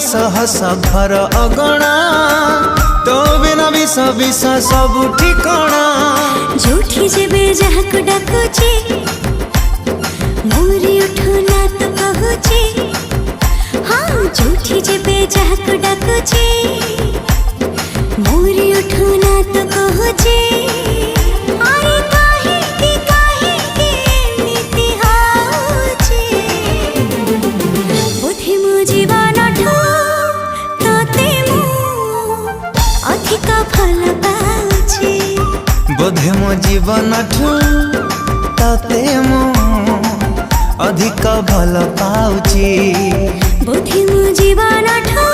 हस हस घर अगणा तो बिना विष विष सब ठिकाना जोठी जेबे जहाक डाकुची मोरी उठो ना तो कहूची हाँ जोठी जेबे जहाक डाकुची मोरी उठो ना तो कहूची अरे काहे की एमिति होची बुद्धि मो जीवन ठो तते मु अधिक फल पाउची बोधे मो जीवन ठू तते मो अधिक भल पाउची बुद्धि मो जीवन ठो